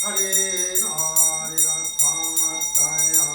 하리 나리라 당아따야나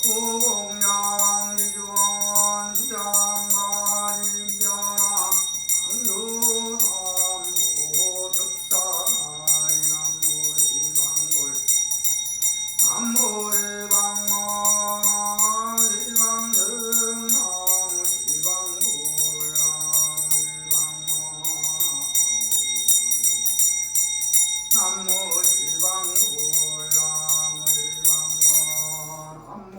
오공양지주원 주장가림변화 강조삼보 득사가리 남무일방골 남무일방만화 일방등 나무일방골 나무일방만화 일방등 남무일방골 나무일방만 남무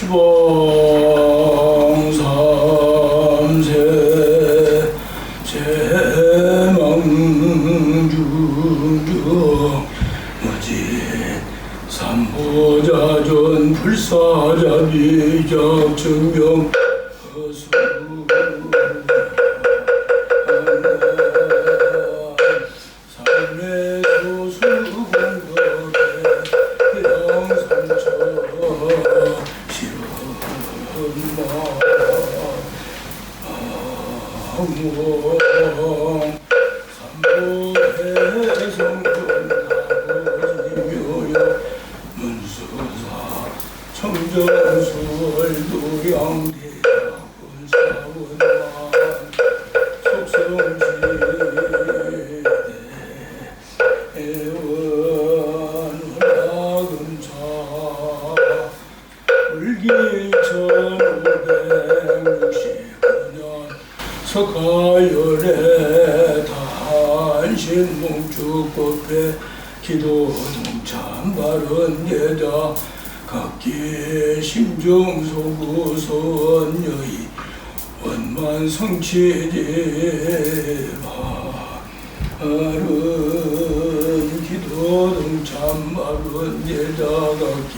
시봉삼세 제망중중 무진 삼보자전 불사자비적 증명 허수 석가열애 단신뭉축법회 기도동참 바른 예자 각기 심정소구선여의 원만성취지바 바른 기도동참 바른 예자 각기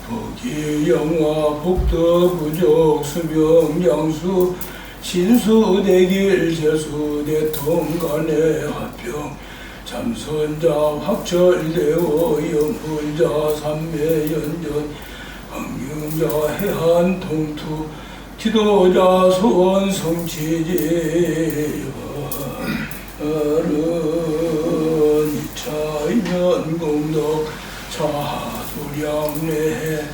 복이영화 복덕부족 수명양수 신수대길 제수대통간의 합평 참선자 확철대오 염불자 삼매연전 황경자 해한통투 기도자 소원성취지 어른 이차인연공덕 차두량내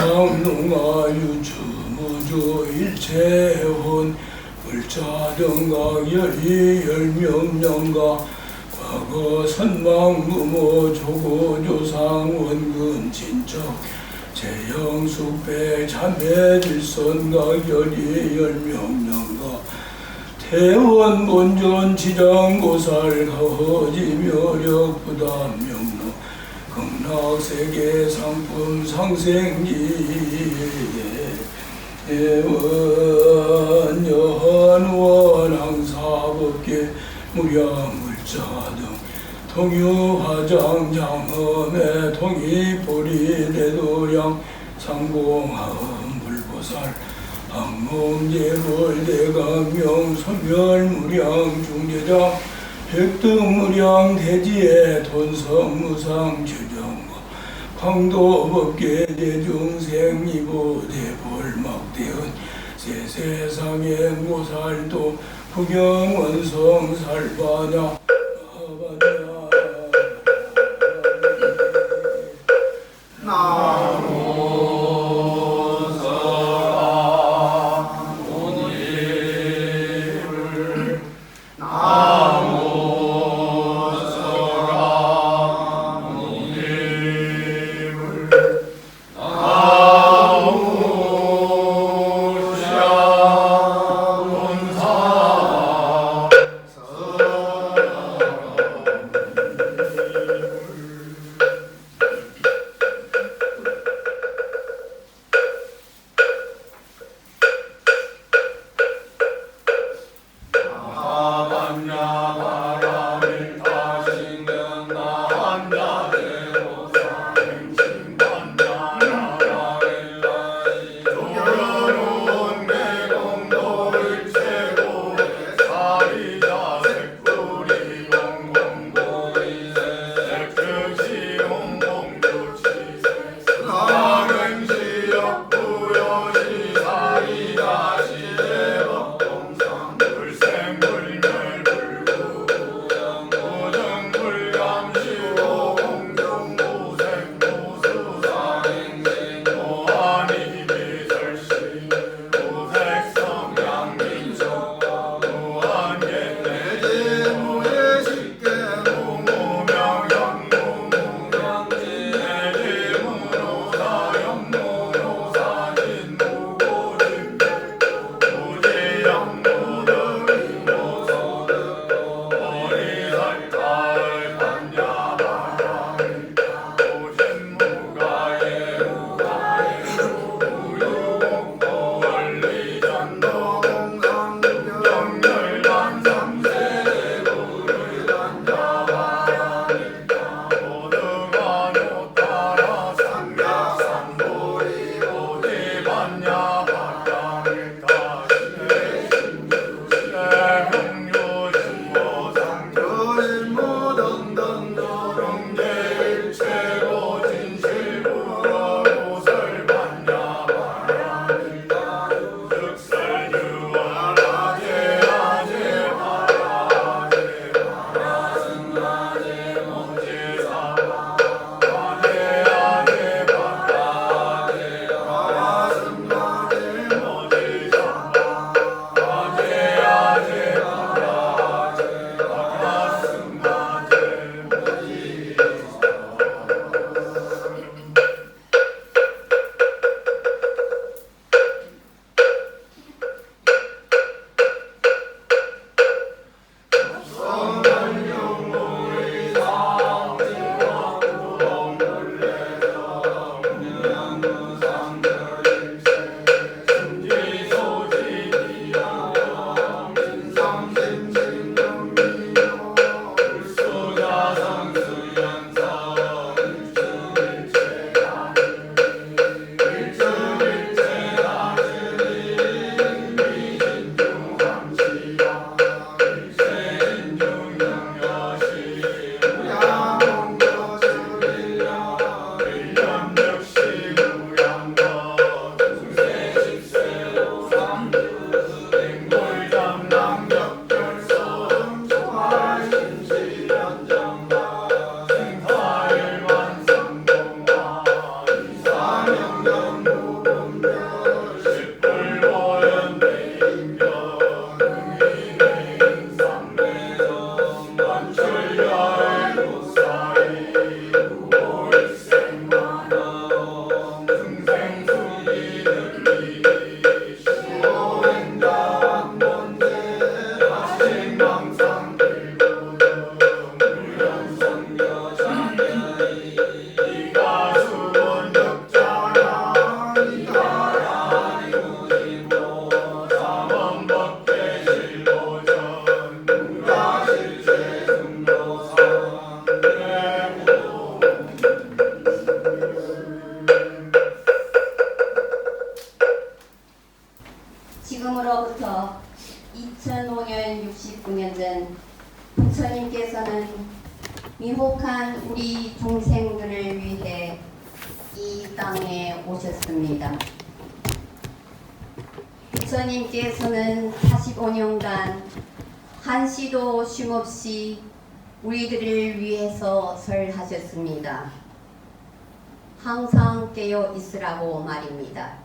동상농아유주 무주 일체혼 불자등각 열명령가 과거 선망무모 조고조상 원근 진적 재영숙배 자매질선각 열명령가 태원 본전 지정고살 가허지묘력 부담명로 극락세계 상품 상생기 대원 여한원 항사법계 무량물자 등 통유화장 장엄의 통이보리 대도량 상공하음 불보살 항몽제불 대강명 소멸무량 중대장 백등무량 대지의 돈성무상 주정거 황도법계 대중생 이보대 볼막대은 세세상의 모살도 부경원성 살바냐 나무 오셨습니다. 부처님께서는 45년간 한시도 쉼없이 우리들을 위해서 설하셨습니다. 항상 깨어 있으라고 말입니다.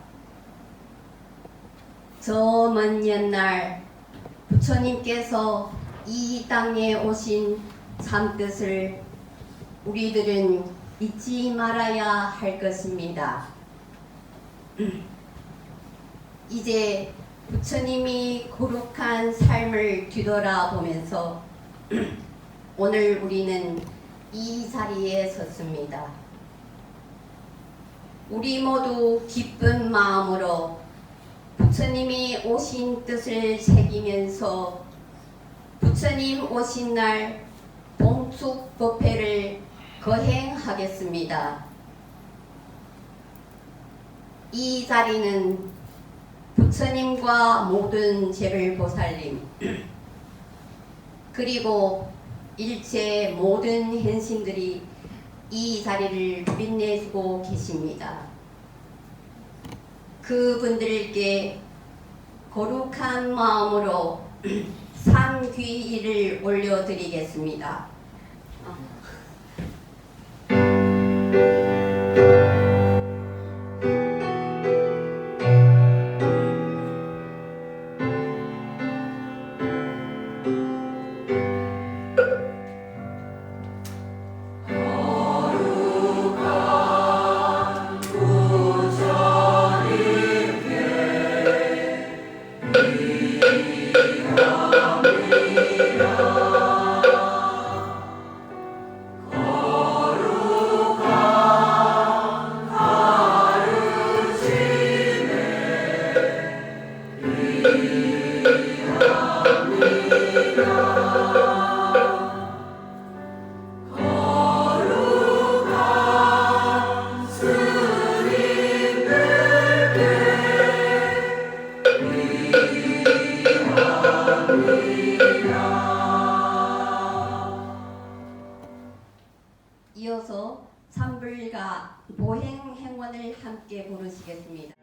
저 먼 옛날 부처님께서 이 땅에 오신 참뜻을 우리들은 잊지 말아야 할 것입니다. 이제 부처님이 거룩한 삶을 뒤돌아보면서 오늘 우리는 이 자리에 섰습니다. 우리 모두 기쁜 마음으로 부처님이 오신 뜻을 새기면서 부처님 오신 날 봉축법회를 거행하겠습니다. 이 자리는 부처님과 모든 죄를 보살림 그리고 일체 모든 현신들이 이 자리를 빛내주고 계십니다. 그분들께 거룩한 마음으로 삼귀의를 올려드리겠습니다. 이어서 참불가 보행행원을 함께 부르시겠습니다.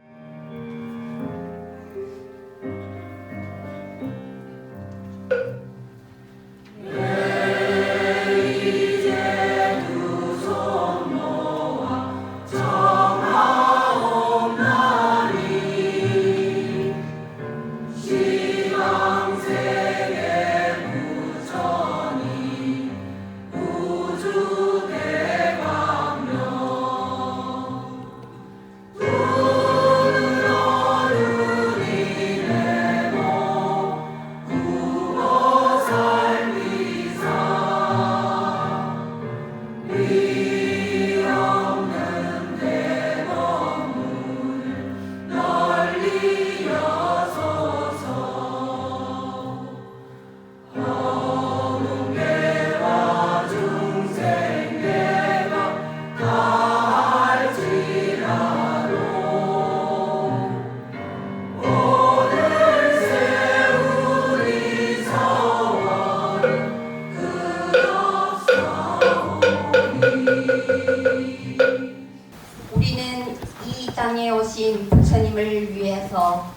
우리는 이 땅에 오신 부처님을 위해서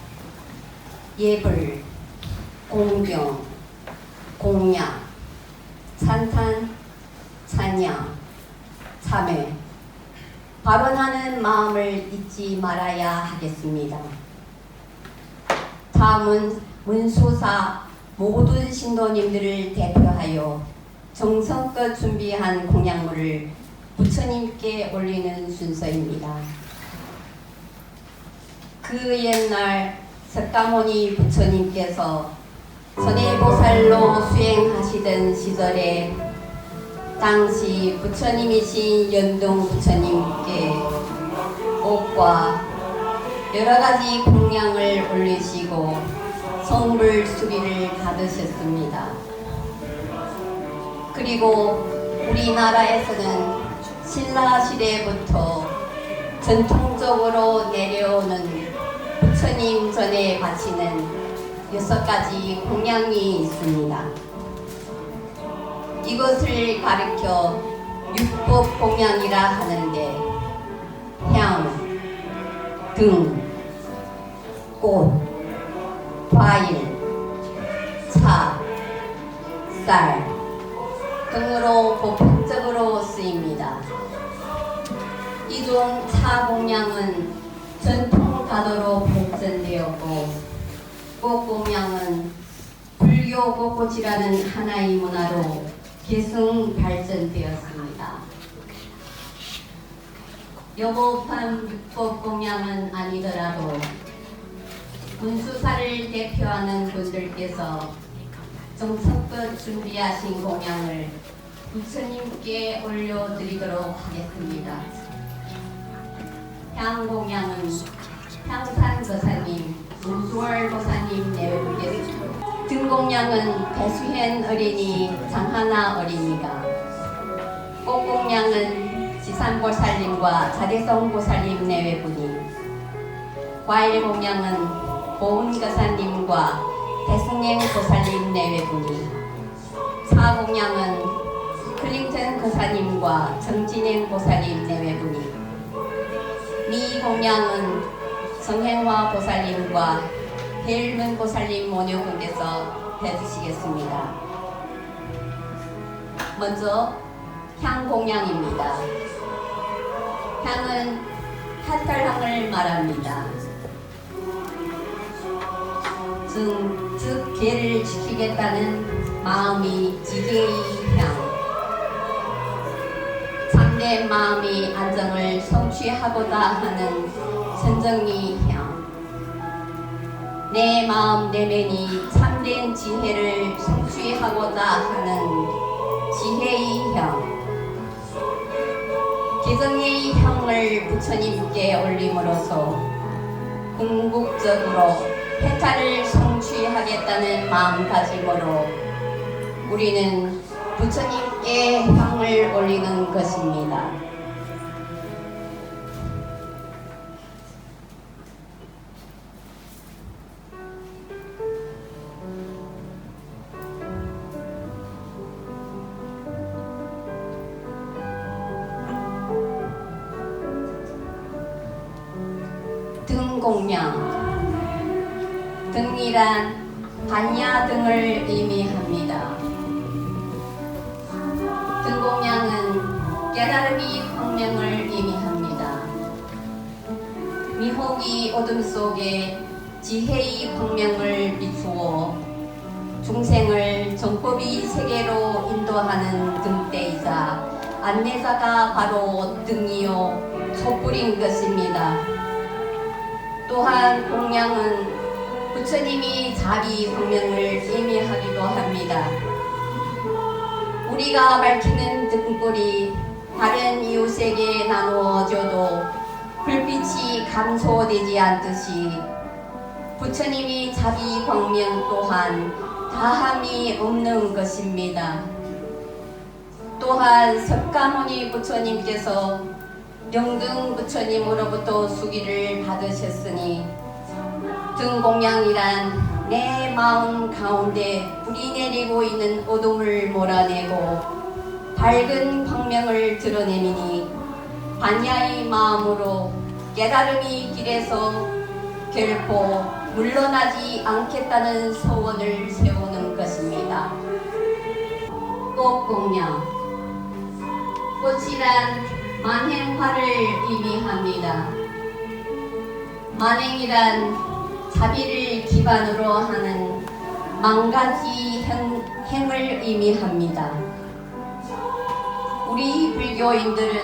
예불, 공경, 공양, 찬탄, 찬양, 참회, 발언하는 마음을 잊지 말아야 하겠습니다. 다음은 문수사 모든 신도님들을 대표하여 정성껏 준비한 공양물을 부처님께 올리는 순서입니다. 그 옛날 석가모니 부처님께서 전해보살로 수행하시던 시절에 당시 부처님이신 연동 부처님께 옷과 여러가지 공양을 올리시고 성불 수리를 받으셨습니다. 그리고 우리나라에서는 신라 시대부터 전통적으로 내려오는 부처님 전에 바치는 6가지 공양이 있습니다. 이것을 가리켜 육법 공양이라 하는데 향, 등, 꽃, 과일, 차, 쌀 등으로 보편적으로 쓰입니다. 이중 차공양은 전통 다도로 발전되었고 꽃공양은 불교 꽃꽃이라는 하나의 문화로 계승 발전되었습니다. 여보판 육법공양은 아니더라도 문수사를 대표하는 분들께서 정성껏 준비하신 공양을 부처님께 올려드리도록 하겠습니다. 향공양은 향산거사님, 우수월 보사님 내외분께서, 등공양은 배수현 어린이, 장하나 어린이가, 꽃공양은 지산보살님과 자대성 보살님 내외분이, 과일공양은 보은거사님과 대승행 보살님 내외분이, 사공양은 클링턴 거사님과 정진행 보살님 내외분이, 미공양은 성행화 보살님과 헬문 보살님 모녀분께서 해주시겠습니다. 먼저 향공양입니다. 향은 핫털향을 말합니다. 즉 계를 지키겠다는 마음이 지혜의 향, 참된 마음이 안정을 성취하고자 하는 선정의 향, 내 마음 내면이 참된 지혜를 성취하고자 하는 지혜의 향, 기정의 향을 부처님께 올림으로써 궁극적으로 해탈을 성취하겠다는 마음가짐으로 우리는 부처님께 향을 올리는 것입니다. 등공양, 등이란 반야 등을 의미합니다. 등공양은 깨달음의 광명을 의미합니다. 미혹이 어둠 속에 지혜의 광명을 비추어 중생을 정법의 세계로 인도하는 등대이자 안내자가 바로 등이요 촛불인 것입니다. 또한 공양은 부처님이 자비 광명을 의미하기도 합니다. 우리가 밝히는 등불이 다른 이웃에게 나누어져도 불빛이 감소되지 않듯이 부처님이 자비 광명 또한 다함이 없는 것입니다. 또한 석가모니 부처님께서 영등 부처님으로부터 수기를 받으셨으니 등공양이란 내 마음 가운데 불이 내리고 있는 어둠을 몰아내고 밝은 광명을 드러내미니 반야의 마음으로 깨달음의 길에서 결코 물러나지 않겠다는 소원을 세우는 것입니다. 꽃공양, 꽃이란 만행화를 의미합니다. 만행이란 자비를 기반으로 하는 만가지 행을 의미합니다. 우리 불교인들은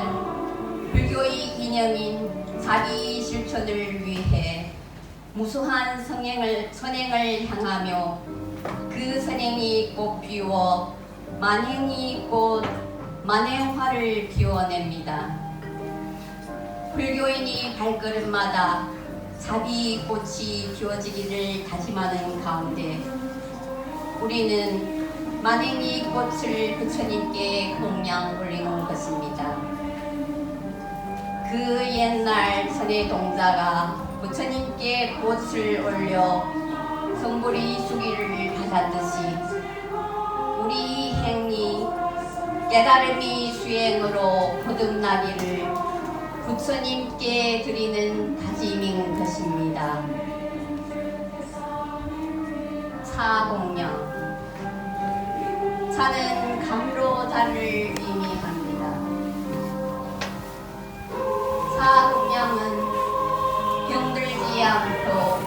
불교의 이념인 자비 실천을 위해 무수한 선행을 향하며 그 선행이 꽃 피워 만행이 꽃 만행화를 피워냅니다. 불교인이 발걸음마다 자비 꽃이 피워지기를 다짐하는 가운데 우리는 만행이 꽃을 부처님께 공양 올리는 것입니다. 그 옛날 선의 동자가 부처님께 꽃을 올려 성불의 수기를 받았듯이 우리 행이 깨달음의 수행으로 거듭나기를 부처님께 드리는 다짐인 것입니다. 차공양. 차는 감로자를 의미합니다. 차공양은 병들지 않고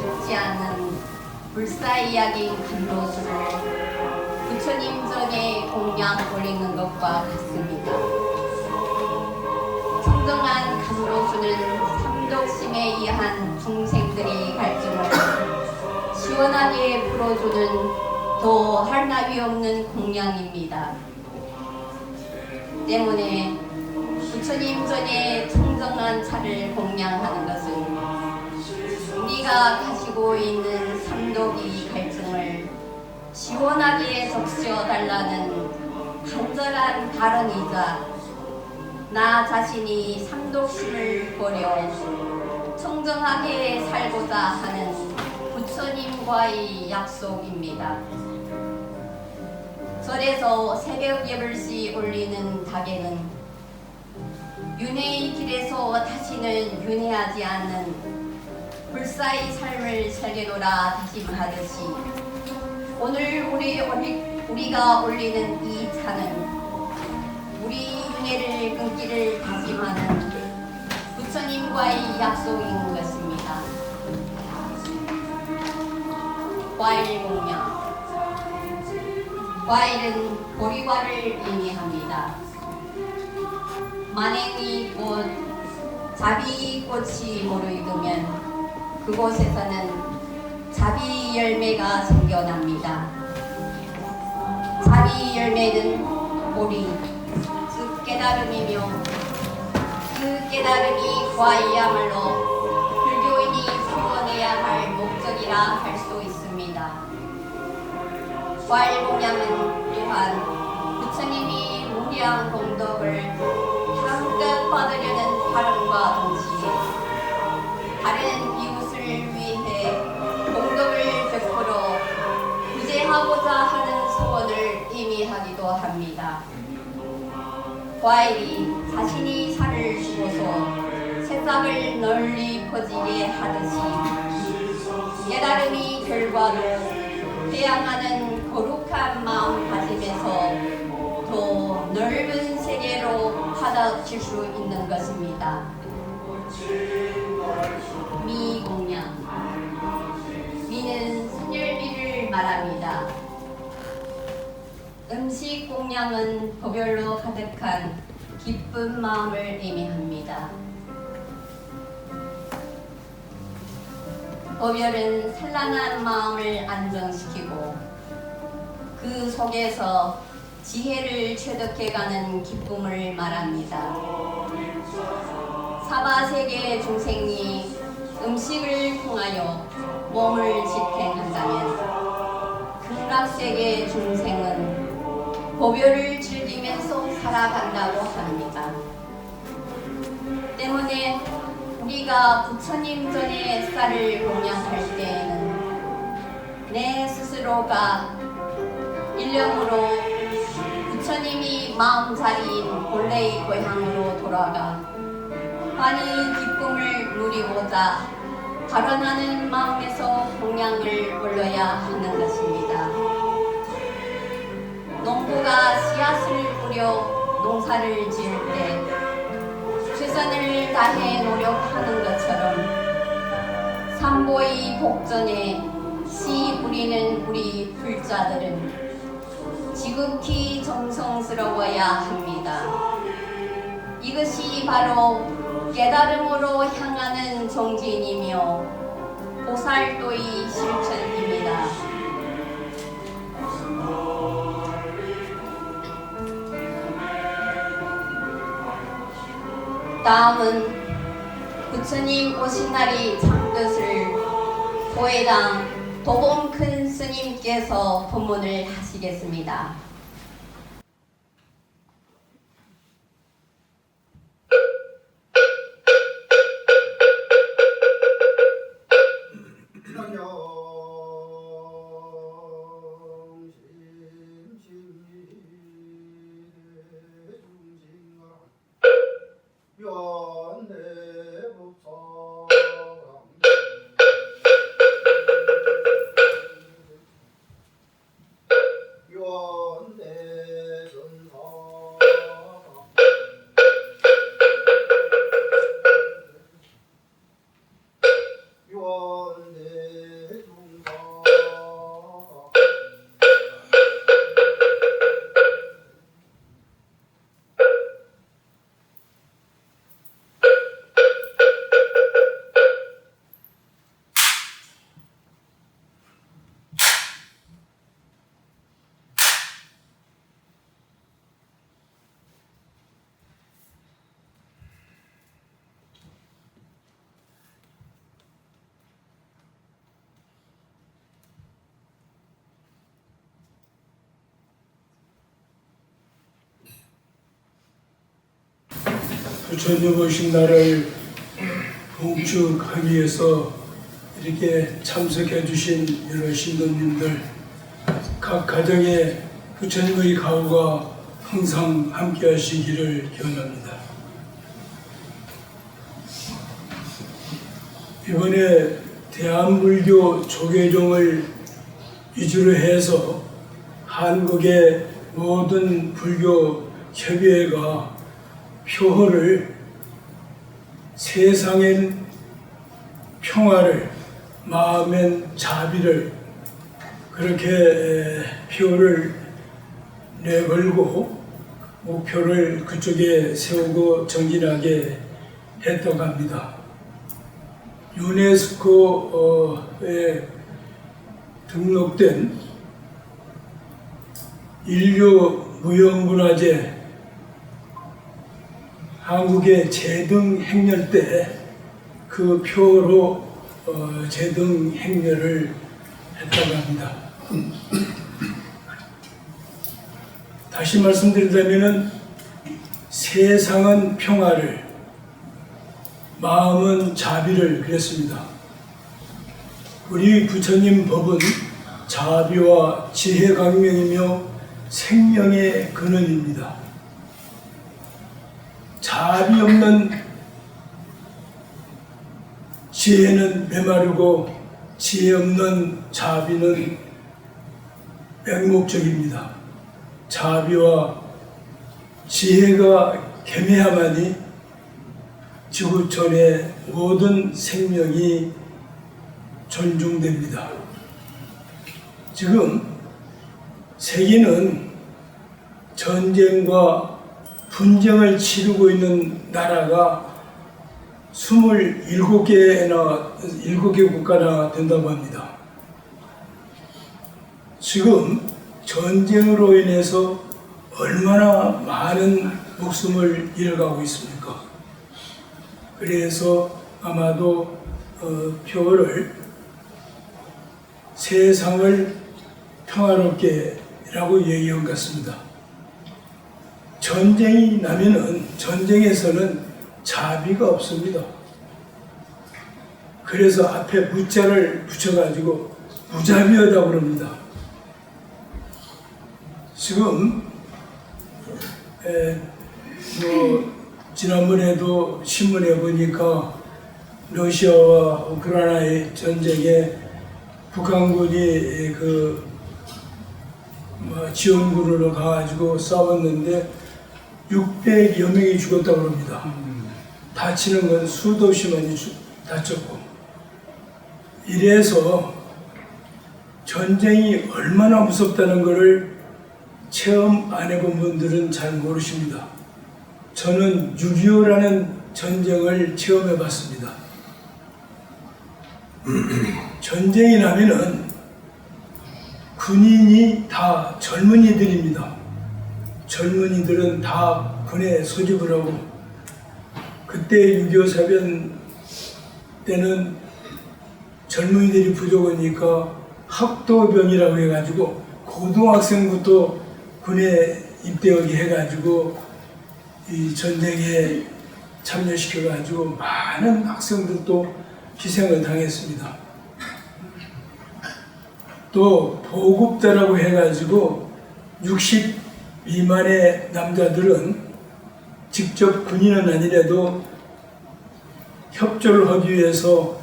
죽지 않는 불사이약인 감로수를 부처님 전에 공양 올리는 것과 같습니다. 청정한 감로수는 삼독심에 의한 중생들의 갈증을 시원하게 풀어주는 더 할 나위 없는 공양입니다. 때문에 부처님 전에 청정한 차를 공양하는 것은 우리가 가지고 있는 삼독의 갈증을 시원하게 적셔달라는 간절한 발언이자 나 자신이 삼독심을 버려 청정하게 살고자 하는 부처님과의 약속입니다. 절에서 새벽 예불시 올리는 닭에는 윤회의 길에서 다시는 윤회하지 않는 불사의 삶을 살게노라 다짐하듯이 오늘 우리가 올리는 이 차는 우리 윤회를 끊기를 다짐하는 부처님과의 약속인 것입니다. 과일 공양. 과일은 보리과를 의미합니다. 만행이 꽃, 자비꽃이 무르익으면 그곳에서는 자비 열매가 생겨납니다. 자비 열매는 보리, 즉 깨달음이며 그 깨달음이 과이야말로 불교인이 세워내야 할 목적이라 할 수 있습니다. 과일 공양은 또한 부처님이 무量공덕을 향긋 받으려는 바람과 동시에 다른 이웃을 위해 공덕을 베풀어 구제하고자 하는 소원을 의미하기도 합니다. 과일이 자신이 살을 주고서 새싹을 널리 퍼지게 하듯이 깨달음이 결과로 태양하는 거룩한 마음가짐에서 더 넓은 세계로 받아칠 수 있는 것입니다. 미공양. 미는 선열미를 말합니다. 음식 공양은 법열로 가득한 기쁜 마음을 의미합니다. 법열은 산란한 마음을 안정시키고 그 속에서 지혜를 체득해가는 기쁨을 말합니다. 사바세계 중생이 음식을 통하여 몸을 지탱한다면 극락세계 중생은 법열을 즐기면서 살아간다고 합니다. 때문에 우리가 부처님 전에 쌀을 공양할 때에는 내 스스로가 일념으로 부처님이 마음자리인 본래의 고향으로 돌아가 환희 기쁨을 누리고자 발언하는 마음에서 공양을 올려야 하는 것입니다. 농부가 씨앗을 뿌려 농사를 지을 때 최선을 다해 노력하는 것처럼 삼보의 복전에 씨 뿌리는 우리 불자들은 지극히 정성스러워야 합니다. 이것이 바로 깨달음으로 향하는 정진이며 보살도의 실천입니다. 다음은 부처님 오신 날이 참뜻을 고해당 도범 큰 스님께서 법문을 하시겠습니다. 연 부처님 오신 날을 봉축하기 위해서 이렇게 참석해 주신 여러 신도님들, 각 가정에 부처님의 가호가 항상 함께 하시기를 기원합니다. 이번에 대한불교 조계종을 위주로 해서 한국의 모든 불교 협의회가 표호를 세상엔 평화를, 마음엔 자비를, 그렇게 표를 내걸고 목표를 그쪽에 세우고 정진하게 했다고 합니다. 유네스코에 등록된 인류 무형문화재 한국의 제등 행렬 때 그 표로 제등 행렬을 했다고 합니다. 다시 말씀드리자면은 세상은 평화를, 마음은 자비를 그랬습니다. 우리 부처님 법은 자비와 지혜 강명이며 생명의 근원입니다. 자비 없는 지혜는 메마르고 지혜 없는 자비는 맹목적입니다. 자비와 지혜가 겸해야만이 지구촌의 모든 생명이 존중됩니다. 지금 세계는 전쟁과 분쟁을 치르고 있는 나라가 27개 국가나 된다고 합니다. 지금 전쟁으로 인해서 얼마나 많은 목숨을 잃어가고 있습니까? 그래서 아마도 표를 세상을 평화롭게 라고 얘기한 것 같습니다. 전쟁이 나면은 전쟁에서는 자비가 없습니다. 그래서 앞에 무자를 붙여가지고 무자비하다고 그럽니다. 지금 지난번에도 신문에 보니까 러시아와 우크라이나의 전쟁에 북한군이 지원군으로 가가지고 싸웠는데 600여 명이 죽었다고 합니다. 다치는 건 수도 없이 많이 다쳤고, 이래서 전쟁이 얼마나 무섭다는 것을 체험 안 해본 분들은 잘 모르십니다. 저는 6.25라는 전쟁을 체험해 봤습니다. 전쟁이 나면은 군인이 다 젊은이들입니다. 젊은이들은 다 군에 소집을 하고, 그때 6.25 사변 때는 젊은이들이 부족하니까 학도병이라고 해가지고 고등학생부터 군에 입대하게 해가지고 이 전쟁에 참여시켜가지고 많은 학생들도 희생을 당했습니다. 또 보급대라고 해가지고 60 미만의 남자들은 직접 군인은 아니라도 협조를 하기 위해서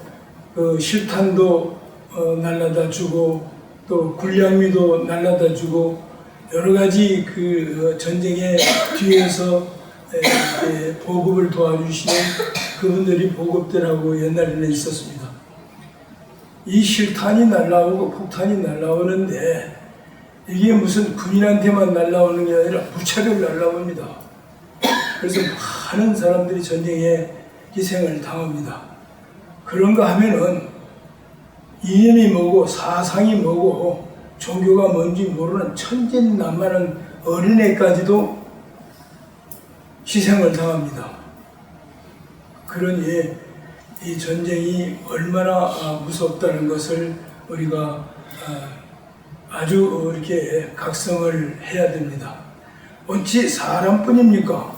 그 실탄도 날라다 주고 또 군량미도 날라다 주고 여러 가지 그 전쟁의 뒤에서 보급을 도와주시는 그분들이 보급대라고 옛날에는 있었습니다. 이 실탄이 날라오고 폭탄이 날라오는데 이게 무슨 군인한테만 날라오는 게 아니라 무차별 날라옵니다. 그래서 많은 사람들이 전쟁에 희생을 당합니다. 그런가 하면은 이념이 뭐고 사상이 뭐고 종교가 뭔지 모르는 천진난만한 어린애까지도 희생을 당합니다. 그러니 이 전쟁이 얼마나 무섭다는 것을 우리가 아주 이렇게 각성을 해야 됩니다. 어찌 사람뿐입니까?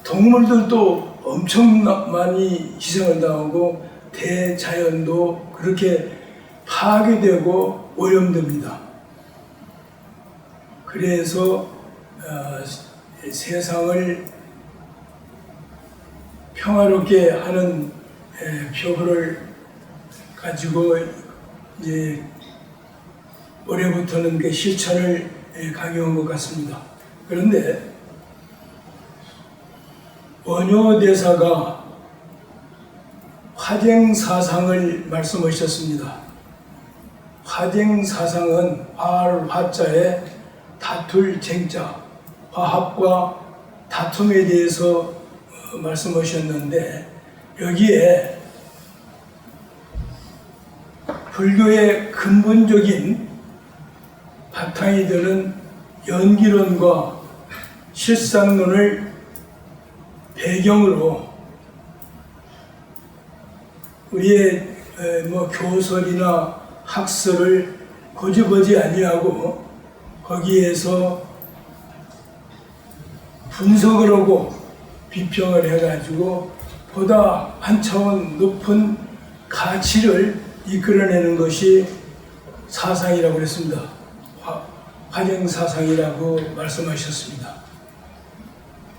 동물들도 엄청 많이 희생을 당하고 대자연도 그렇게 파괴되고 오염됩니다. 그래서 세상을 평화롭게 하는 표를 가지고 이제 올해부터는 그 실천을 강요한 것 같습니다. 그런데 원효 대사가 화쟁사상을 말씀하셨습니다. 화쟁사상은 화자에 다툴 쟁자, 화합과 다툼에 대해서 말씀하셨는데 여기에 불교의 근본적인 바탕이 되는 연기론과 실상론을 배경으로 우리의 교설이나 학설을 고집하지 아니하고 거기에서 분석을 하고 비평을 해가지고 보다 한 차원 높은 가치를 이끌어내는 것이 사상이라고 그랬습니다. 화쟁사상이라고 말씀하셨습니다.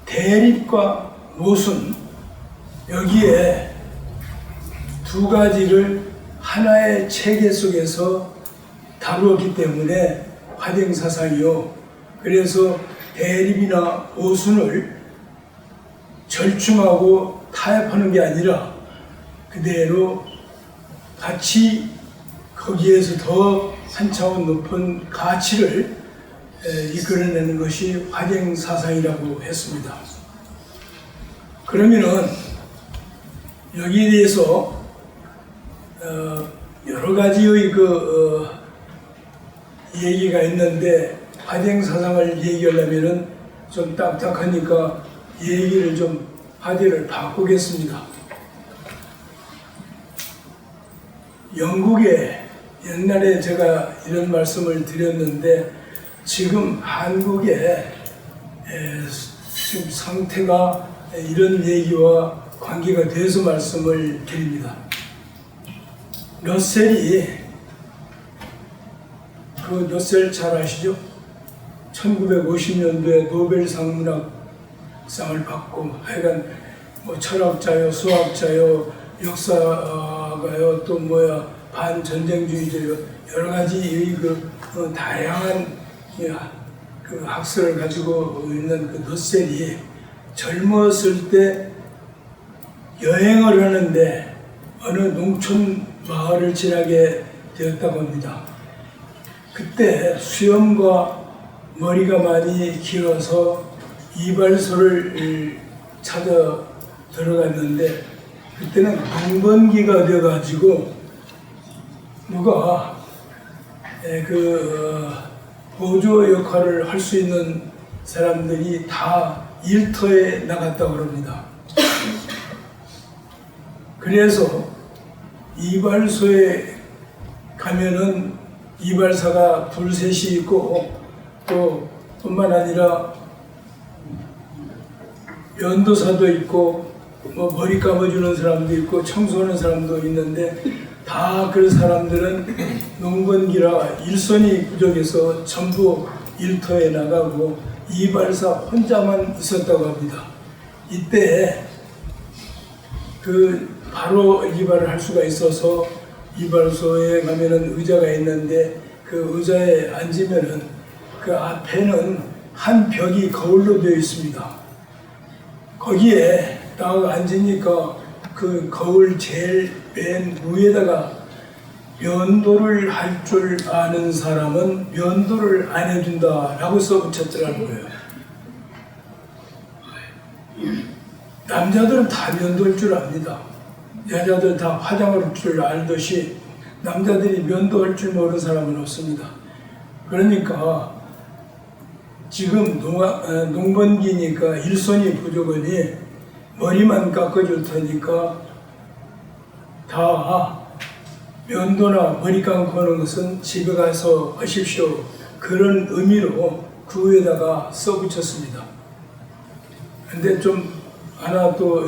대립과 모순, 여기에 두 가지를 하나의 체계 속에서 다루었기 때문에 화쟁사상이요. 그래서 대립이나 모순을 절충하고 타협하는 게 아니라 그대로 같이 거기에서 더 한 차원 높은 가치를 이끌어내는 것이 화쟁사상이라고 했습니다. 그러면은 여기에 대해서 여러 가지의 얘기가 있는데 화쟁사상을 얘기하려면은 좀 딱딱하니까 얘기를 좀 화제를 바꾸겠습니다. 영국에 옛날에 제가 이런 말씀을 드렸는데 지금 한국의 지금 상태가 이런 얘기와 관계가 돼서 말씀을 드립니다. 러셀이 그 러셀 잘 아시죠? 1950년도에 노벨상 문학상을 받고 하여간 철학자요, 수학자요, 역사가요, 또 반전쟁주의자요, 여러 가지 다양한 그 학설을 가지고 있는 그 러셀이 젊었을 때 여행을 하는데 어느 농촌 마을을 지나게 되었다고 합니다. 그때 수염과 머리가 많이 길어서 이발소를 찾아 들어갔는데 그때는 동번기가 되어가지고 누가 보조 역할을 할 수 있는 사람들이 다 일터에 나갔다고 합니다. 그래서 이발소에 가면은 이발사가 둘셋이 있고 또 뿐만 아니라 연도사도 있고 머리 감아주는 사람도 있고 청소하는 사람도 있는데 다 그 사람들은 농번기라 일손이 부족해서 전부 일터에 나가고 이발사 혼자만 있었다고 합니다. 이때 바로 이발을 할 수가 있어서 이발소에 가면은 의자가 있는데 그 의자에 앉으면은 그 앞에는 한 벽이 거울로 되어 있습니다. 거기에 딱 앉으니까 그 거울 제일 맨 위에다가 면도를 할 줄 아는 사람은 면도를 안 해준다라고 써붙였더라는 거예요. 남자들은 다 면도할 줄 압니다. 여자들 다 화장할 줄 알듯이 남자들이 면도할 줄 모르는 사람은 없습니다. 그러니까 지금 농번기니까 일손이 부족하니 머리만 깎아줄 테니까 다 면도나 머리 감고 하는 것은 집에 가서 하십시오. 그런 의미로 그 위에다가 써붙였습니다. 근데 좀 하나 또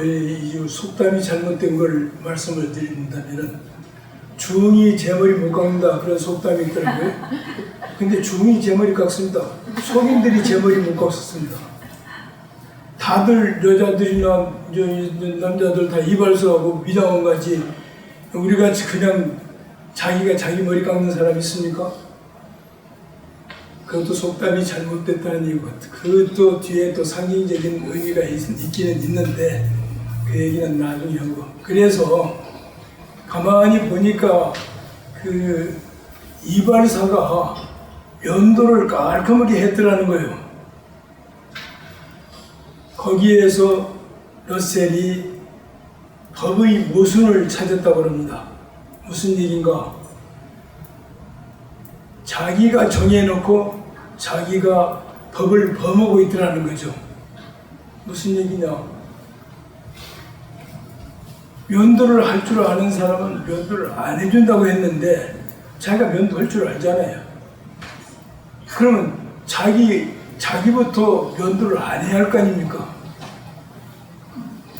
속담이 잘못된 걸 말씀을 드린다면은 중이 제 머리 못 깎는다 그런 속담이 있더라고요. 근데 중이 제 머리 깎습니다. 속인들이 제 머리 못 깎습니다. 다들 여자들이나 남자들 다 이발소하고 미장원 같이 우리 같이 그냥 자기가 자기 머리 깎는 사람 있습니까? 그것도 속담이 잘못됐다는 얘기 같아. 그것도 뒤에 또 상징적인 의미가 있기는 있는데 그 얘기는 나중에 하고. 그래서 가만히 보니까 그 이발사가 면도를 깔끔하게 했더라는 거예요. 거기에서 러셀이 법의 모순을 찾았다고 합니다. 무슨 얘기인가? 자기가 정해놓고 자기가 법을 범하고 있더라는 거죠. 무슨 얘기냐? 면도를 할 줄 아는 사람은 면도를 안 해준다고 했는데 자기가 면도할 줄 알잖아요. 그러면 자기부터 면도를 안 해야 할 거 아닙니까?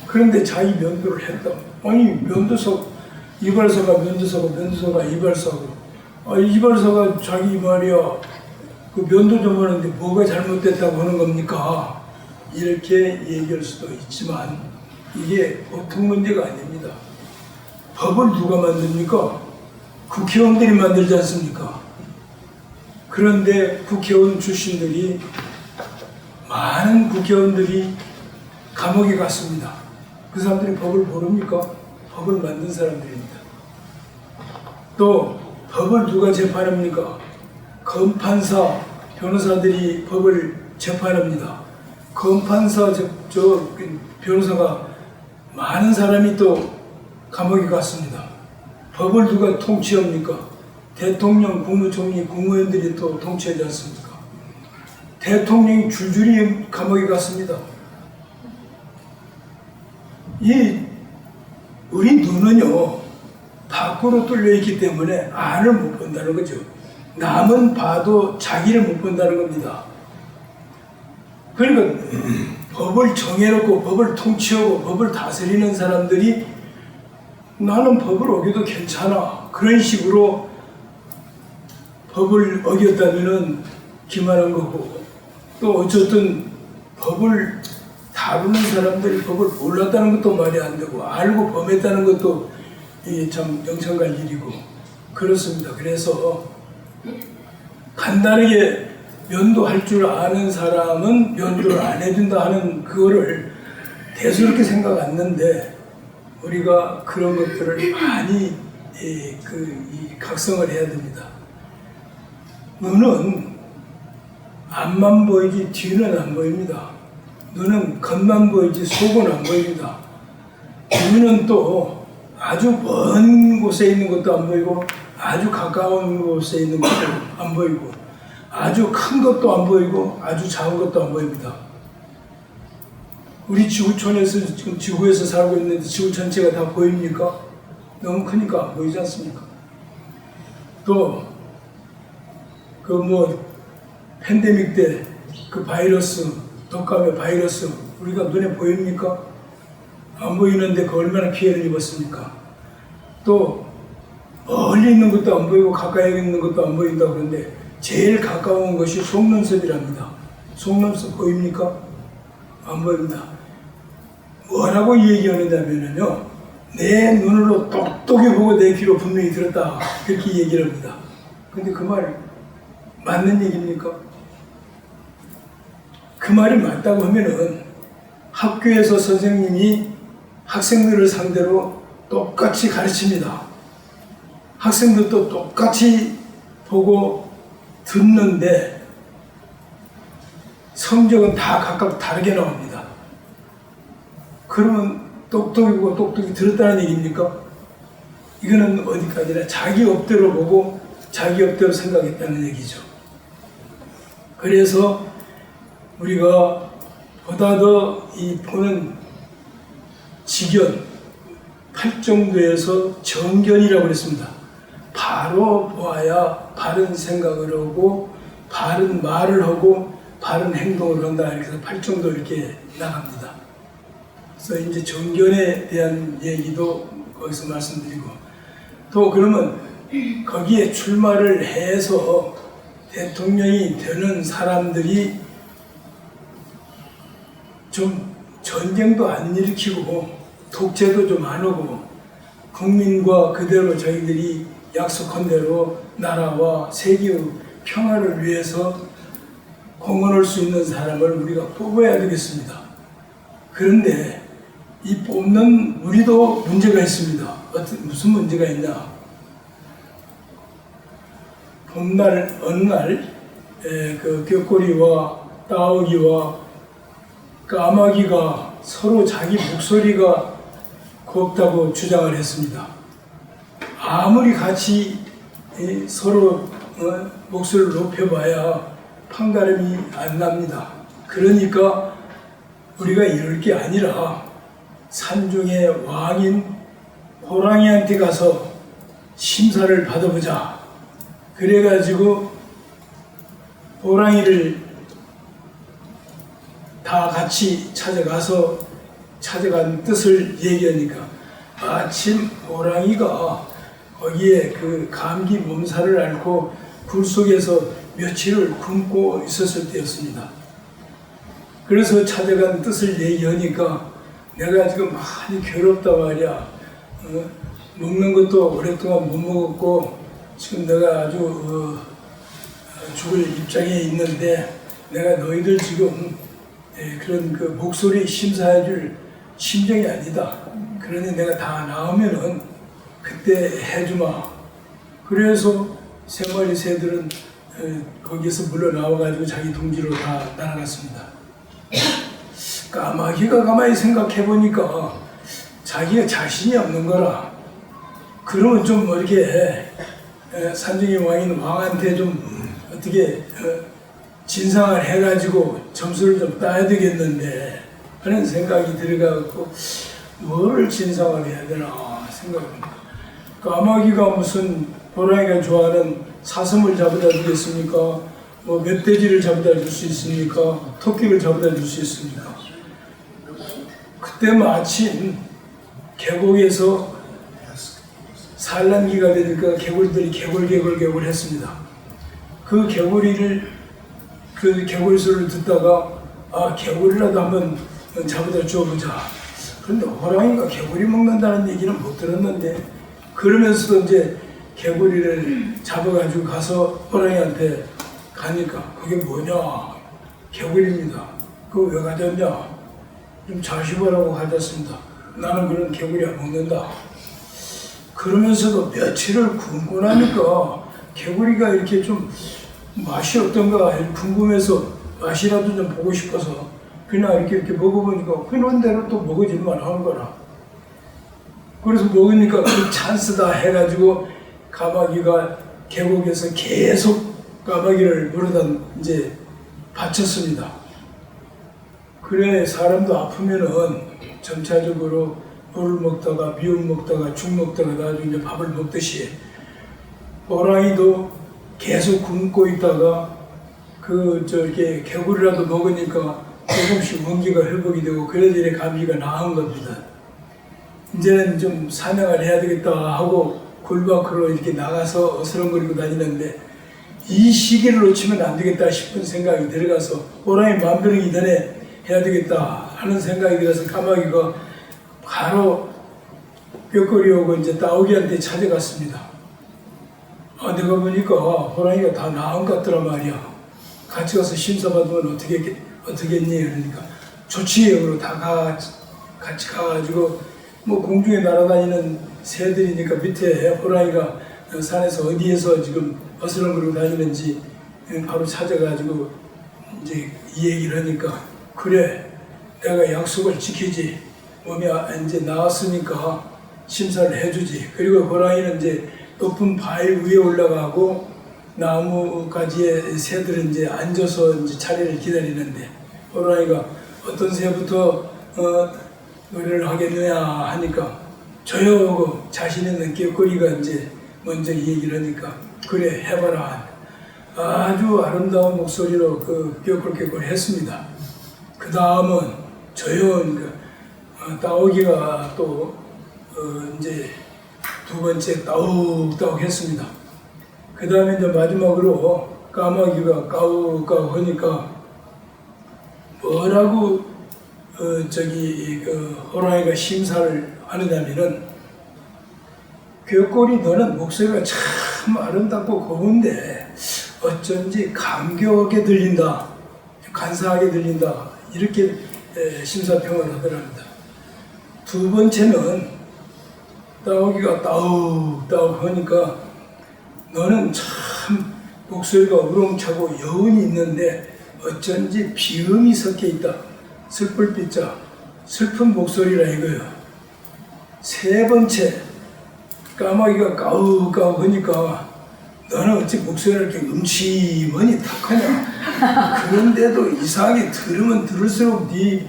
그런데 자기 면도를 했다. 아니 이발사가 면도사가 이발사고 이발사가 자기 말이야 그 면도 좀 하는데 뭐가 잘못됐다고 하는 겁니까? 이렇게 얘기할 수도 있지만 이게 보통 문제가 아닙니다. 법을 누가 만듭니까? 국회의원들이 만들지 않습니까? 그런데 국회의원 출신들이 많은 국회의원들이 감옥에 갔습니다. 그 사람들이 법을 모릅니까? 법을 만든 사람들입니다. 또 법을 누가 재판합니까? 검판사, 변호사들이 법을 재판합니다. 검판사, 변호사가 많은 사람이 또 감옥에 갔습니다. 법을 누가 통치합니까? 대통령, 국무총리, 국무위원들이 또 통치하지 않습니까? 대통령이 줄줄이 감옥에 갔습니다. 우리 눈은요, 밖으로 뚫려 있기 때문에 안을 못 본다는 거죠. 남은 봐도 자기를 못 본다는 겁니다. 그러니까 법을 정해놓고 법을 통치하고 법을 다스리는 사람들이 나는 법을 어겨도 괜찮아. 그런 식으로 법을 어겼다면은 기만한 거고 또 어쨌든 법을 다루는 사람들이 법을 몰랐다는 것도 말이 안 되고 알고 범했다는 것도 참 영창갈 일이고 그렇습니다. 그래서 간단하게 면도할 줄 아는 사람은 면도를 안 해준다 하는 그거를 대수롭게 생각 안 했는데 우리가 그런 것들을 많이 각성을 해야 됩니다. 눈은 앞만 보이지 뒤는 안 보입니다. 눈은 겉만 보이지 속은 안 보입니다. 눈은 또 아주 먼 곳에 있는 것도 안 보이고 아주 가까운 곳에 있는 것도 안 보이고 아주 큰 것도 안 보이고 아주 작은 것도 안 보입니다. 우리 지구촌에서 지금 지구에서 살고 있는데 지구 전체가 다 보입니까? 너무 크니까 안 보이지 않습니까? 또 팬데믹 때 그 바이러스, 독감의 바이러스 우리가 눈에 보입니까? 안 보이는데 그 얼마나 피해를 입었습니까? 또 멀리 있는 것도 안 보이고 가까이 있는 것도 안 보인다고 그러는데 제일 가까운 것이 속눈썹이랍니다. 속눈썹 보입니까? 안 보입니다. 뭐라고 얘기하느냐면요. 내 눈으로 똑똑히 보고 내 귀로 분명히 들었다. 그렇게 얘기를 합니다. 근데 그 말 맞는 얘기입니까? 그 말이 맞다고 하면은 학교에서 선생님이 학생들을 상대로 똑같이 가르칩니다. 학생들도 똑같이 보고 듣는데 성적은 다 각각 다르게 나옵니다. 그러면 똑똑히 보고 똑똑히 들었다는 얘기입니까? 이거는 어디까지나 자기 업대로 보고 자기 업대로 생각했다는 얘기죠. 그래서 우리가 보다 더 이 보는 직견, 팔정도에서 정견이라고 그랬습니다. 바로 보아야 바른 생각을 하고 바른 말을 하고 바른 행동을 한다. 이렇게 해서 팔정도 이렇게 나갑니다. 그래서 이제 정견에 대한 얘기도 거기서 말씀드리고, 또 그러면 거기에 출마를 해서 대통령이 되는 사람들이 좀 전쟁도 안 일으키고 독재도 좀 안 하고 국민과 그대로 저희들이 약속한 대로 나라와 세계의 평화를 위해서 공헌할 수 있는 사람을 우리가 뽑아야 되겠습니다. 그런데 이 뽑는 우리도 문제가 있습니다. 무슨 문제가 있냐? 봄날 어느 날 그 꾀꼬리와 따오기와 까마귀가 서로 자기 목소리가 곱다고 주장을 했습니다. 아무리 같이 서로 목소리를 높여봐야 판가름이 안 납니다. 그러니까 우리가 이럴 게 아니라 산중의 왕인 호랑이한테 가서 심사를 받아보자. 그래가지고 호랑이를 다 같이 찾아간 뜻을 얘기하니까 마침 호랑이가 거기에 그 감기 몸살을 앓고 굴 속에서 며칠을 굶고 있었을 때였습니다. 그래서 찾아간 뜻을 얘기하니까 내가 지금 많이 괴롭다 말이야. 먹는 것도 오랫동안 못 먹었고 지금 내가 아주 죽을 입장에 있는데 내가 너희들 지금 그런 그 목소리 심사해줄 심정이 아니다. 그러니 내가 다 나오면은 그때 해주마. 그래서 세 마리 새들은 거기서 물러 나와가지고 자기 동지로 다 날아갔습니다. 까마귀가 가만히 생각해 보니까 자기가 자신이 없는 거라. 그러면 좀 이렇게 산중의 왕인 왕한테 좀 어떻게 진상을 해가지고 점수를 좀 따야 되겠는데 하는 생각이 들어가고 뭐를 진상을 해야 되나 생각합니다. 까마귀가 무슨 호랑이가 좋아하는 사슴을 잡아다 주겠습니까? 뭐 멧돼지를 잡아다 줄 수 있습니까? 토끼를 잡아다 줄 수 있습니까? 그때 마침 계곡에서 산란기가 되니까 개구리들이 개굴 했습니다. 그 개구리 소리를 듣다가 개구리라도 한번 잡아다 줘보자. 그런데 호랑이가 개구리 먹는다는 얘기는 못 들었는데 그러면서도 이제 개구리를 잡아가지고 가서 호랑이한테 가니까 그게 뭐냐? 개구리입니다. 그거 왜 가졌냐? 좀 자시보라고 가졌습니다. 나는 그런 개구리 안 먹는다. 그러면서도 며칠을 굶고 나니까 개구리가 이렇게 좀 맛이 어떤가 궁금해서 맛이라도 좀 보고 싶어서 그냥 이렇게 먹어보니까 그런 대로 또 먹어질만 하는 거라. 그래서 먹으니까 그 찬스다 해가지고 까마귀가 계곡에서 계속 까마귀를 물어다 이제 바쳤습니다. 그래 사람도 아프면은 점차적으로 물을 먹다가 미역 먹다가 죽 먹다가 나중에 이제 밥을 먹듯이 호랑이도 계속 굶고 있다가 이렇게 개구리라도 먹으니까 조금씩 원기가 회복이 되고 그래서 이렇게 감기가 나은 겁니다. 이제는 좀 사냥을 해야 되겠다 하고 굴 밖으로 이렇게 나가서 어스렁거리고 다니는데 이 시기를 놓치면 안 되겠다 싶은 생각이 들어가서 호랑이 마음대로 이전에 해야 되겠다 하는 생각이 들어서 까마귀가 바로 벽걸이 오고 이제 따오기한테 찾아갔습니다. 아, 내가 보니까 호랑이가 다 나은 것 같더라 말이야. 같이 가서 심사받으면 어떻겠니? 그러니까 좋지. 그러고 같이 가가지고 뭐 공중에 날아다니는 새들이니까 밑에 호랑이가 산에서 어디에서 지금 어슬렁거리고 다니는지 바로 찾아가지고 이제 이 얘기를 하니까 그래 내가 약속을 지키지. 몸이 이제 나왔으니까 심사를 해주지. 그리고 호랑이는 이제 높은 바위 위에 올라가고 나무가지에 새들은 이제 앉아서 이제 차례를 기다리는데 호랑이가 어떤 새부터 노래를 하겠느냐 하니까 저요 하고 자신 있는 꾀꼬리가 이제 먼저 얘기를 하니까 그래 해봐라. 아주 아름다운 목소리로 그 꾀꼬리 했습니다. 그 다음은 저요 그러니까 따오기가 또 이제 두 번째 따욱따욱 했습니다. 그 다음에 이제 마지막으로 까마귀가 까우까우 하니까 뭐라고 호랑이가 심사를 하느냐면은 꾀꼬리 너는 목소리가 참 아름답고 고운데 어쩐지 감격하게 들린다, 간사하게 들린다 이렇게 심사평을 하더랍니다. 두 번째는 따오기가 따욱따욱 하니까 너는 참 목소리가 우렁차고 여운이 있는데 어쩐지 비음이 섞여 있다. 슬플 삐자 슬픈 목소리라 이거예요. 세 번째 까마귀가 까욱까욱 하니까 너는 어찌 목소리가 이렇게 음침하니 탁하냐. 그런데도 이상하게 들으면 들을수록 네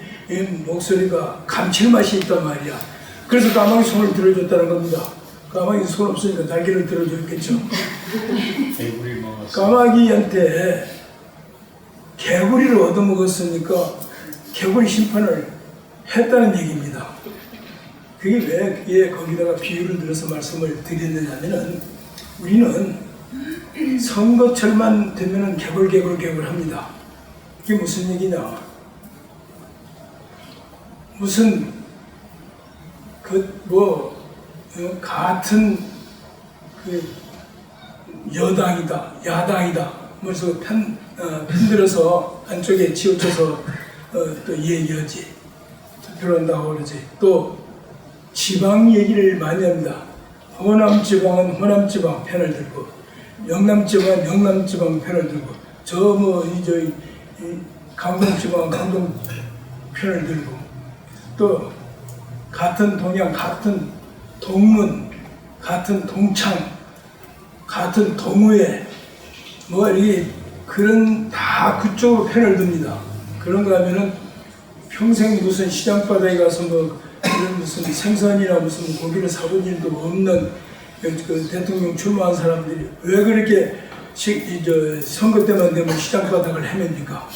목소리가 감칠맛이 있단 말이야. 그래서 까마귀 손을 들어줬다는 겁니다. 까마귀 손 없으니까 날개를 들어줬겠죠. 까마귀한테 개구리를 얻어먹었으니까 개구리 심판을 했다는 얘기입니다. 그게 왜 거기다가 비유를 들어서 말씀을 드렸느냐면은 우리는 선거철만 되면은 개굴 합니다. 이게 무슨 얘기냐? 무슨 같은 여당이다, 야당이다. 그래서 편들어서 한쪽에 치우쳐서 또 얘기하지. 투표를 한다고 그러지. 또 지방 얘기를 많이 합니다. 호남 지방은 호남 지방 편을 들고, 영남 지방은 영남 지방 편을 들고, 강동 지방은 강동 편을 들고, 또 같은 동양, 같은 동문, 같은 동창, 같은 동호회, 이게 그런 다 그쪽으로 편을 듭니다. 그런가 하면은 평생 무슨 시장바닥에 가서 그런 무슨 생선이나 무슨 고기를 사본 일도 없는 그 대통령 출마한 사람들이 왜 그렇게 선거 때만 되면 시장바닥을 헤맵니까?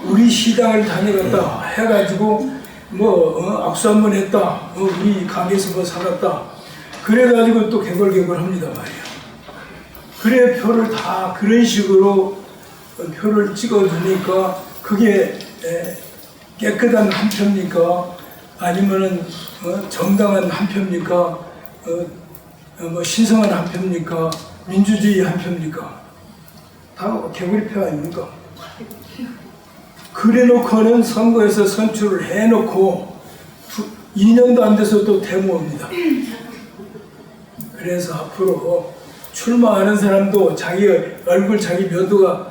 우리 시장을 다녀갔다 해가지고 악수 한번 했다, 우리 가게에서 사갔다, 그래가지고 또 개걸개걸 합니다 말이야. 그래 표를 다 그런 식으로 표를 찍어주니까 그게 깨끗한 한 표입니까? 아니면은 정당한 한 표입니까? 신성한 한 표입니까? 민주주의 한 표입니까? 다 개구리표 아닙니까? 그래놓고는 선거에서 선출을 해놓고 2년도 안 돼서 또 데모입니다. 그래서 앞으로 출마하는 사람도 자기 얼굴, 자기 면도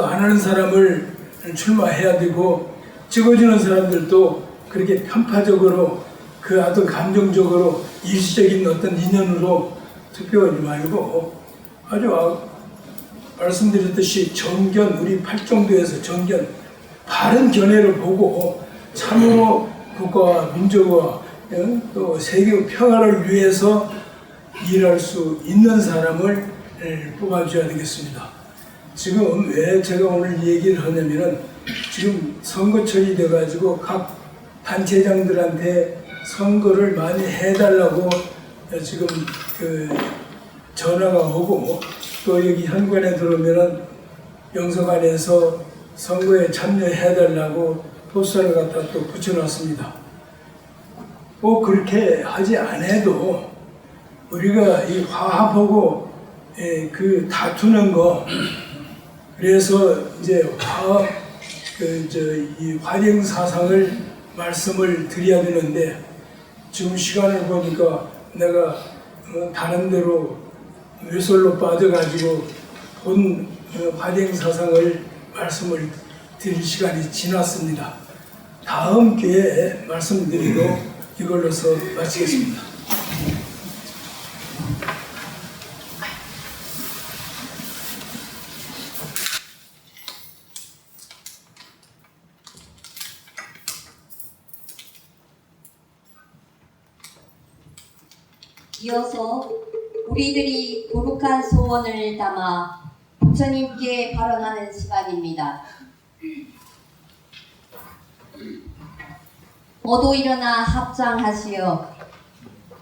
안 하는 사람을 출마해야 되고, 찍어주는 사람들도 그렇게 편파적으로 어떤 감정적으로 일시적인 어떤 인연으로 투표하지 말고 아주 말씀드렸듯이 정견, 우리 팔정도에서 정견, 바른 견해를 보고 참으로 국가와 민족과 또 세계 평화를 위해서 일할 수 있는 사람을 뽑아줘야 되겠습니다. 지금 왜 제가 오늘 얘기를 하냐면은 지금 선거철이 돼가지고 각 단체장들한테 선거를 많이 해달라고 지금 전화가 오고, 또 여기 현관에 들어오면은 영서관에서 선거에 참여해달라고 포스터를 갖다 또 붙여놨습니다. 꼭 그렇게 하지 않아도 우리가 이 화합하고 그 다투는 거, 그래서 이제 화합 이 화ling 사상을 말씀을 드려야 되는데, 지금 시간을 보니까 내가 다른 데로 외솔로 빠져가지고 본 화ling 사상을 말씀을 드릴 시간이 지났습니다. 다음 기회에 말씀드리고 이걸로서 마치겠습니다. 이어서 우리들이 거룩한 소원을 담아 부처님께 발언하는 시간입니다. 모두 일어나 합장하시어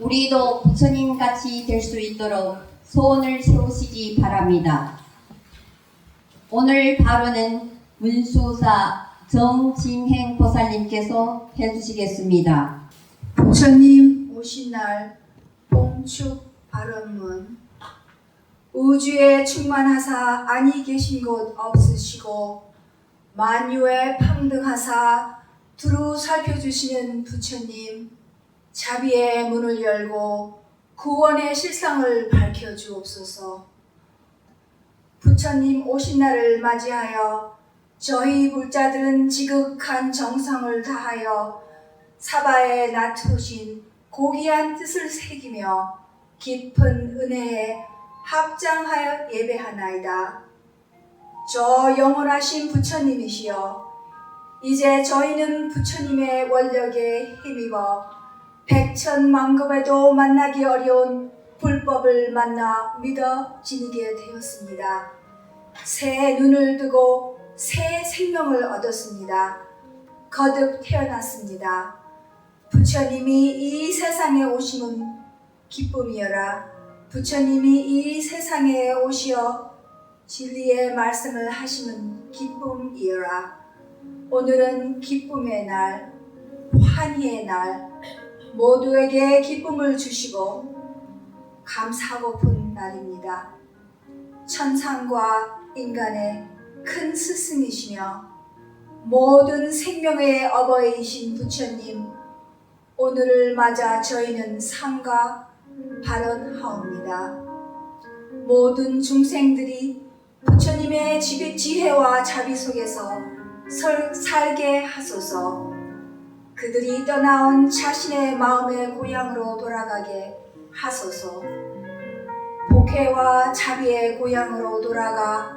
우리도 부처님 같이 될 수 있도록 소원을 세우시기 바랍니다. 오늘 발언은 문수사 정진행 보살님께서 해주시겠습니다. 부처님 오신 날 봉축 발언문. 우주에 충만하사 아니 계신 곳 없으시고 만유에 평등하사 두루 살펴주시는 부처님, 자비의 문을 열고 구원의 실상을 밝혀주옵소서. 부처님 오신 날을 맞이하여 저희 불자들은 지극한 정성을 다하여 사바에 나투신 고귀한 뜻을 새기며 깊은 은혜에 합장하여 예배하나이다. 저 영원하신 부처님이시여, 이제 저희는 부처님의 원력에 힘입어 백천만급에도 만나기 어려운 불법을 만나 믿어 지니게 되었습니다. 새 눈을 뜨고 새 생명을 얻었습니다. 거듭 태어났습니다. 부처님이 이 세상에 오심은 기쁨이여라. 부처님이 이 세상에 오시어 진리의 말씀을 하심은 기쁨이여라. 오늘은 기쁨의 날, 환희의 날, 모두에게 기쁨을 주시고 감사하고픈 날입니다. 천상과 인간의 큰 스승이시며 모든 생명의 어버이이신 부처님, 오늘을 맞아 저희는 상가 발언하옵니다. 모든 중생들이 부처님의 지혜와 자비 속에서 살게 하소서. 그들이 떠나온 자신의 마음의 고향으로 돌아가게 하소서. 복회와 자비의 고향으로 돌아가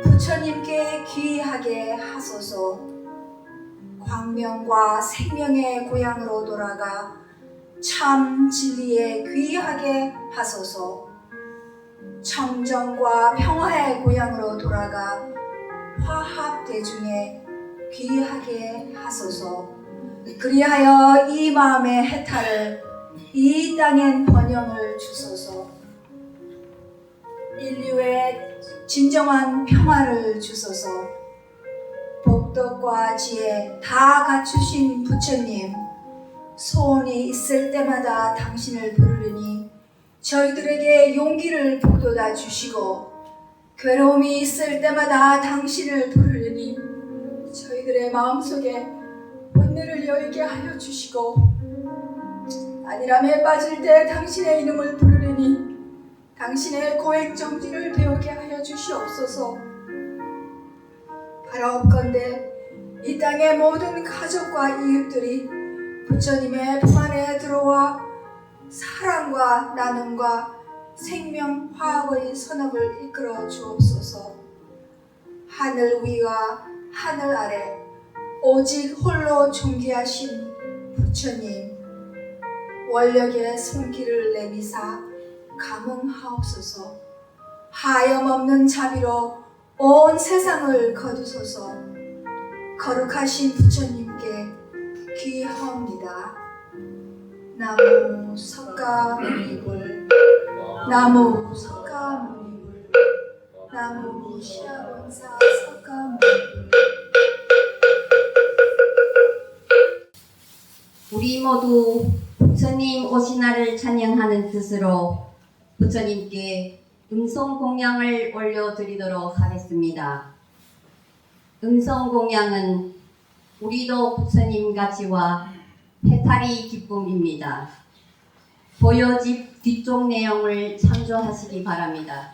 부처님께 귀하게 하소서. 광명과 생명의 고향으로 돌아가 참 진리에 귀하게 하소서. 청정과 평화의 고향으로 돌아가 화합대중에 귀하게 하소서. 그리하여 이 마음의 해탈을 이 땅엔 번영을 주소서. 인류의 진정한 평화를 주소서. 복덕과 지혜 다 갖추신 부처님, 소원이 있을 때마다 당신을 부르니 저희들에게 용기를 북돋아 주시고, 괴로움이 있을 때마다 당신을 부르니 저희들의 마음속에 은혜를 열게 하여 주시고, 안일함에 빠질 때 당신의 이름을 부르니 당신의 고액정지를 배우게 하여 주시옵소서. 바라옵건대 이 땅의 모든 가족과 이웃들이 부처님의 품 안에 들어와 사랑과 나눔과 생명 화합의 선업을 이끌어 주옵소서. 하늘 위와 하늘 아래 오직 홀로 존귀하신 부처님, 원력의 손길을 내미사 감응하옵소서. 하염없는 자비로 온 세상을 거두소서. 거룩하신 부처님께 귀하옵니다. 나무 석가모니불, 나무 석가모니불, 나무 시아본사 석가모니불. 우리 모두 부처님 오신 날을 찬양하는 뜻으로 부처님께 음성 공양을 올려드리도록 하겠습니다. 음성 공양은 우리도 부처님 가치와 해탈이 기쁨입니다. 보여집 뒤쪽 내용을 참조하시기 바랍니다.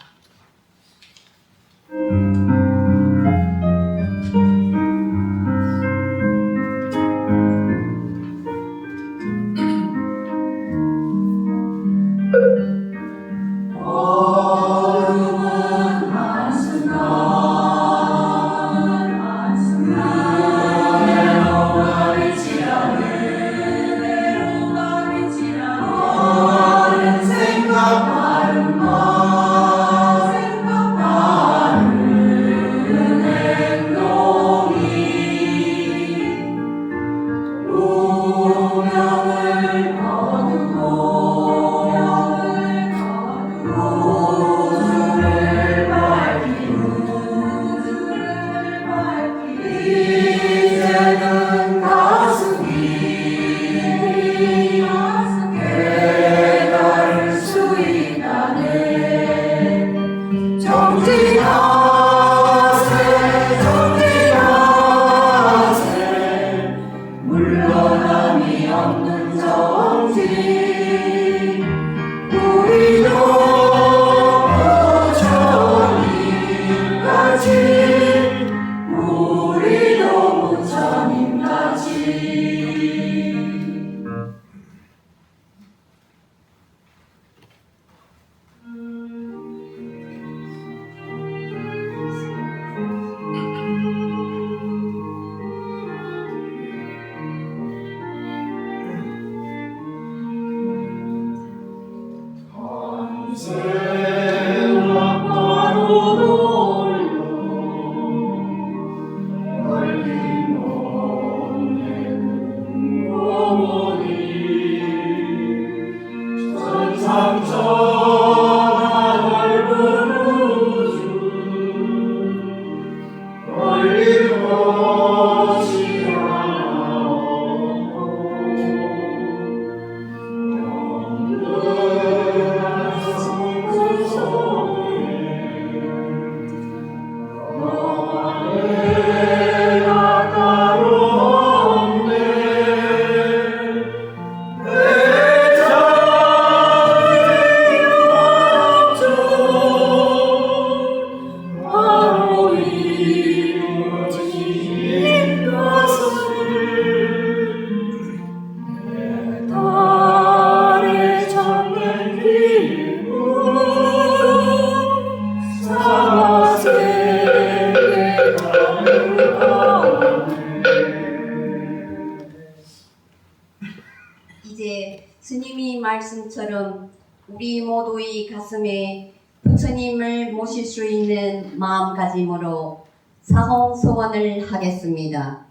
이제 스님이 말씀처럼 우리 모두의 가슴에 부처님을 모실 수 있는 마음가짐으로 사홍 소원을 하겠습니다.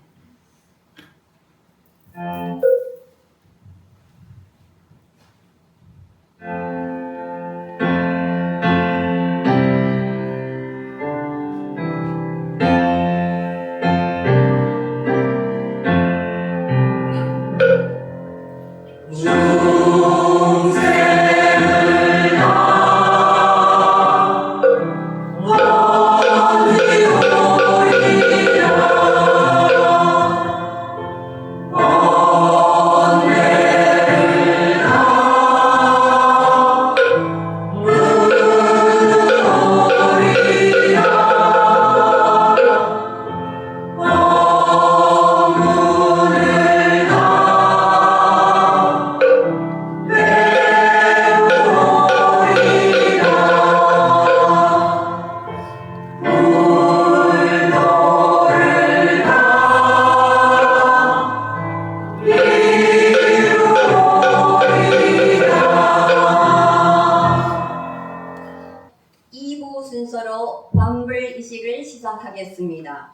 시작하겠습니다.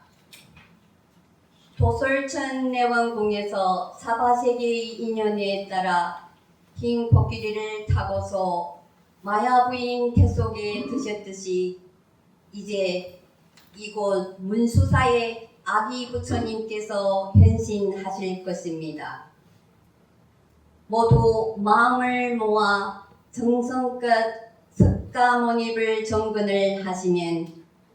도솔천 내원궁에서 사바세계의 인연에 따라 흰 코끼리를 타고서 마야부인 태속에 드셨듯이 이제 이곳 문수사에 아기 부처님께서 현신하실 것입니다. 모두 마음을 모아 정성껏 석가모니불 정근을 하시면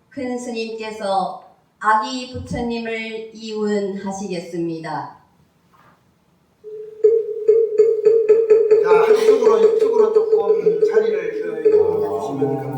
큰 스님께서 아기 부처님을 이운하시겠습니다. 자, 이쪽으로 조금 자리를 이동해 주시면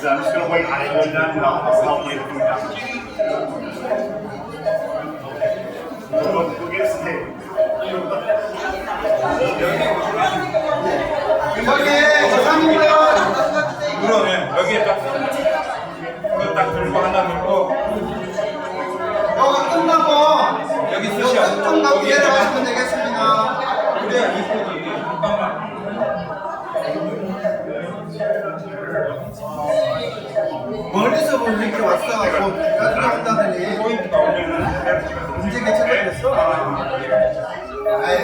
I'm just gonna wait on it going down and I'll help you come down. Go get us a tape. 그러면 여기에 딱 들고 하나 들고 여기 끝나고 여기 숱이야. 좀 나고 내려가시면 되겠습니다. 그래야 이쁘지. 잠깐만. 멀리서 보면 이렇게 왔어갖고 따뜻하다더니 포인트가 오면은 문제 개척을 했어. 아이,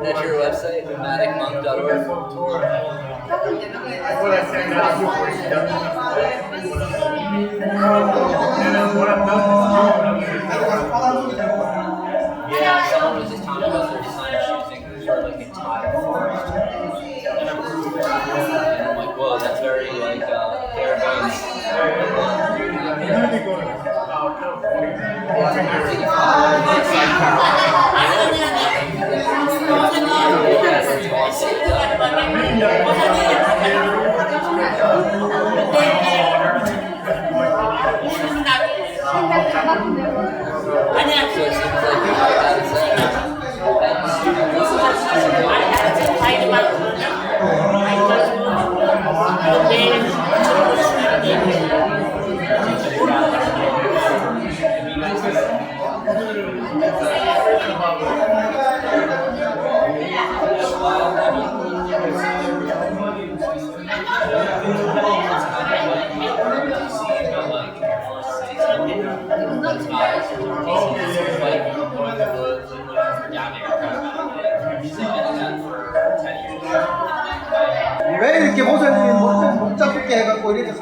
That's your website, maticmonk.org. Yeah, someone was just talking about their son choosing for like a tile forest. And I'm like, whoa, that's very like bare bones. So it seems like you 왜 이렇게 모자를 못 잡게 해갖고 이렇게